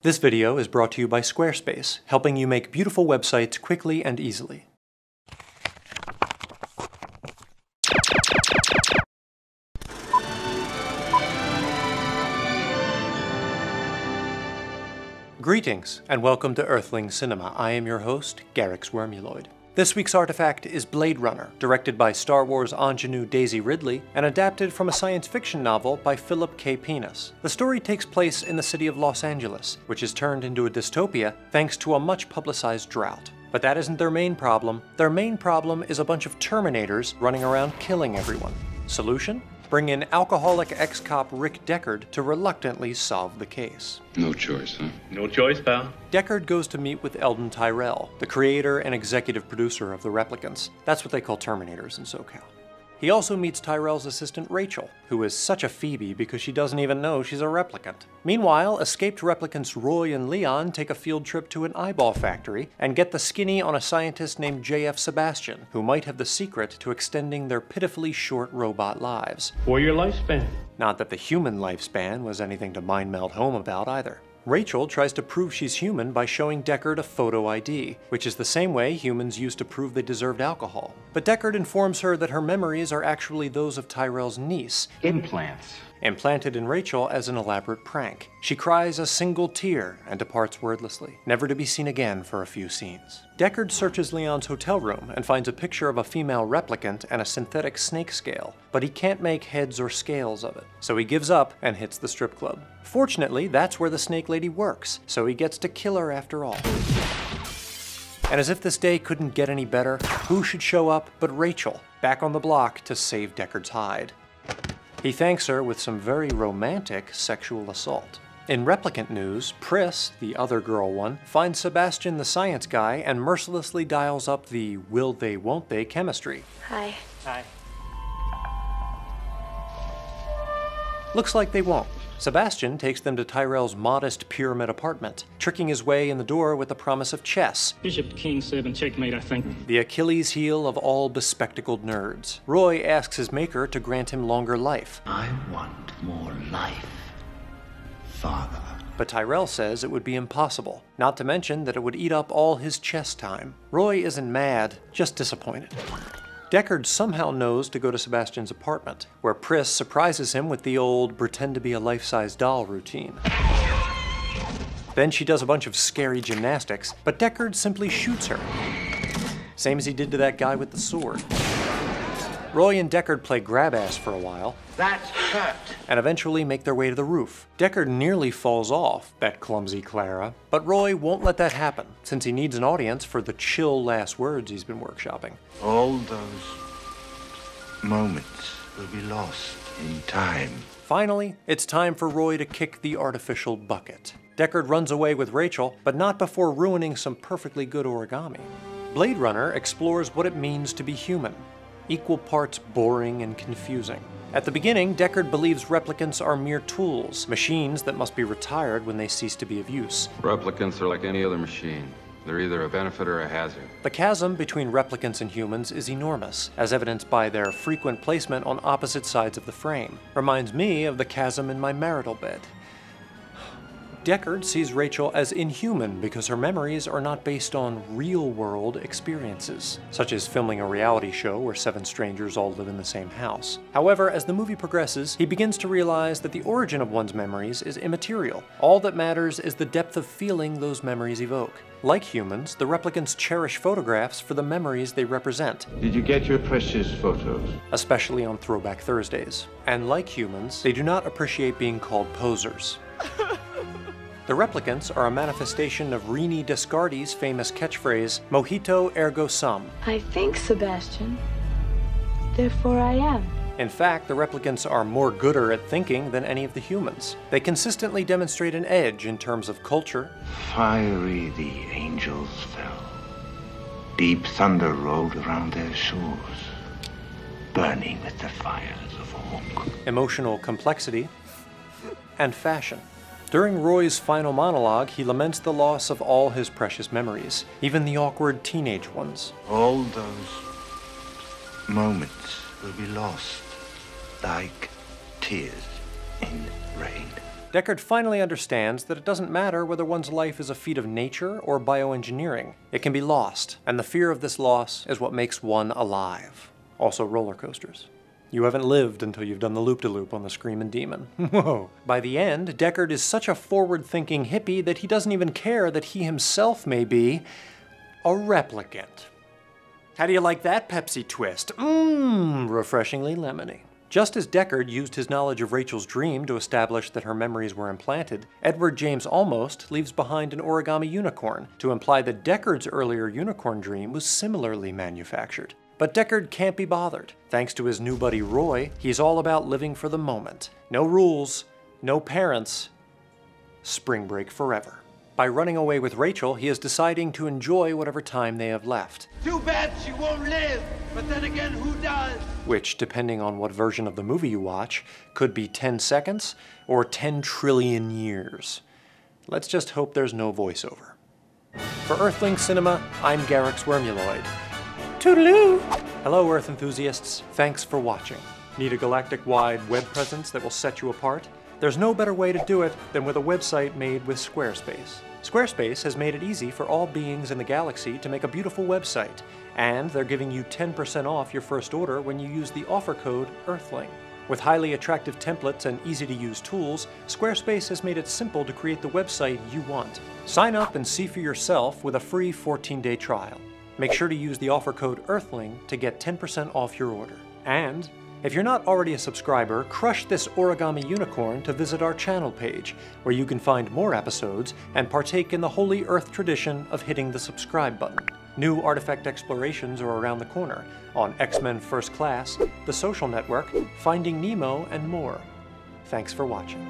This video is brought to you by Squarespace, helping you make beautiful websites quickly and easily. Greetings, and welcome to Earthling Cinema. I am your host, Garyx Wormuloid. This week's artifact is Blade Runner, directed by Star Wars ingenue Daisy Ridley, and adapted from a science fiction novel by Philip K. Penis. The story takes place in the city of Los Angeles, which is turned into a dystopia thanks to a much-publicized drought. But that isn't their main problem. Their main problem is a bunch of Terminators running around killing everyone. Solution? Bring in alcoholic ex-cop Rick Deckard to reluctantly solve the case. No choice, huh? No choice, pal. Deckard goes to meet with Eldon Tyrell, the creator and executive producer of the Replicants. That's what they call Terminators in SoCal. He also meets Tyrell's assistant Rachel, who is such a Phoebe because she doesn't even know she's a replicant. Meanwhile, escaped replicants Roy and Leon take a field trip to an eyeball factory and get the skinny on a scientist named J.F. Sebastian, who might have the secret to extending their pitifully short robot lives. For your lifespan. Not that the human lifespan was anything to mind meld home about either. Rachel tries to prove she's human by showing Deckard a photo ID, which is the same way humans used to prove they deserved alcohol. But Deckard informs her that her memories are actually those of Tyrell's niece. Implants. Implanted in Rachel as an elaborate prank. She cries a single tear and departs wordlessly, never to be seen again for a few scenes. Deckard searches Leon's hotel room and finds a picture of a female replicant and a synthetic snake scale, but he can't make heads or scales of it, so he gives up and hits the strip club. Fortunately, that's where the snake lady works, so he gets to kill her after all. And as if this day couldn't get any better, who should show up but Rachel, back on the block to save Deckard's hide. He thanks her with some very romantic sexual assault. In replicant news, Pris, the other girl one, finds Sebastian the science guy and mercilessly dials up the will they won't they chemistry. Hi. Hi. Looks like they won't. Sebastian takes them to Tyrell's modest pyramid apartment, tricking his way in the door with the promise of chess. Bishop, king, 7, checkmate, I think. The Achilles heel of all bespectacled nerds. Roy asks his maker to grant him longer life. I want more life, Father. But Tyrell says it would be impossible, not to mention that it would eat up all his chess time. Roy isn't mad, just disappointed. Deckard somehow knows to go to Sebastian's apartment, where Pris surprises him with the old pretend to be a life-size doll routine. Then she does a bunch of scary gymnastics, but Deckard simply shoots her. Same as he did to that guy with the sword. Roy and Deckard play grab-ass for a while, That's hurt. and eventually make their way to the roof. Deckard nearly falls off, that clumsy Clara, but Roy won't let that happen, since he needs an audience for the chill last words he's been workshopping. All those moments will be lost in time. Finally, it's time for Roy to kick the artificial bucket. Deckard runs away with Rachel, but not before ruining some perfectly good origami. Blade Runner explores what it means to be human, equal parts boring and confusing. At the beginning, Deckard believes replicants are mere tools, machines that must be retired when they cease to be of use. Replicants are like any other machine. They're either a benefit or a hazard. The chasm between replicants and humans is enormous, as evidenced by their frequent placement on opposite sides of the frame. Reminds me of the chasm in my marital bed. Deckard sees Rachel as inhuman because her memories are not based on real-world experiences, such as filming a reality show where 7 strangers all live in the same house. However, as the movie progresses, he begins to realize that the origin of one's memories is immaterial. All that matters is the depth of feeling those memories evoke. Like humans, the replicants cherish photographs for the memories they represent. Did you get your precious photos? Especially on Throwback Thursdays. And like humans, they do not appreciate being called posers. The replicants are a manifestation of Rini Descartes' famous catchphrase, Mojito ergo sum. I think, Sebastian. Therefore I am. In fact, the replicants are more gooder at thinking than any of the humans. They consistently demonstrate an edge in terms of culture. Fiery the angels fell. Deep thunder rolled around their shores, burning with the fires of Orc. Emotional complexity, and fashion. During Roy's final monologue, he laments the loss of all his precious memories, even the awkward teenage ones. All those moments will be lost like tears in rain. Deckard finally understands that it doesn't matter whether one's life is a feat of nature or bioengineering. It can be lost, and the fear of this loss is what makes one alive. Also roller coasters. You haven't lived until you've done the loop-de-loop on the Screamin' Demon. Whoa. By the end, Deckard is such a forward-thinking hippie that he doesn't even care that he himself may be a replicant. How do you like that Pepsi twist? Refreshingly lemony. Just as Deckard used his knowledge of Rachel's dream to establish that her memories were implanted, Edward James Olmos leaves behind an origami unicorn to imply that Deckard's earlier unicorn dream was similarly manufactured. But Deckard can't be bothered. Thanks to his new buddy Roy, he's all about living for the moment. No rules, no parents, spring break forever. By running away with Rachel, he is deciding to enjoy whatever time they have left. Too bad she won't live, but then again, who does? Which, depending on what version of the movie you watch, could be 10 seconds or 10 trillion years. Let's just hope there's no voiceover. For Earthling Cinema, I'm Garyx Wormuloid. Toodaloo! Hello, Earth enthusiasts. Thanks for watching. Need a galactic-wide web presence that will set you apart? There's no better way to do it than with a website made with Squarespace. Squarespace has made it easy for all beings in the galaxy to make a beautiful website, and they're giving you 10% off your first order when you use the offer code EARTHLING. With highly attractive templates and easy-to-use tools, Squarespace has made it simple to create the website you want. Sign up and see for yourself with a free 14-day trial. Make sure to use the offer code EARTHLING to get 10% off your order. And if you're not already a subscriber, crush this origami unicorn to visit our channel page, where you can find more episodes and partake in the Holy Earth tradition of hitting the subscribe button. New artifact explorations are around the corner on X-Men First Class, The Social Network, Finding Nemo, and more. Thanks for watching.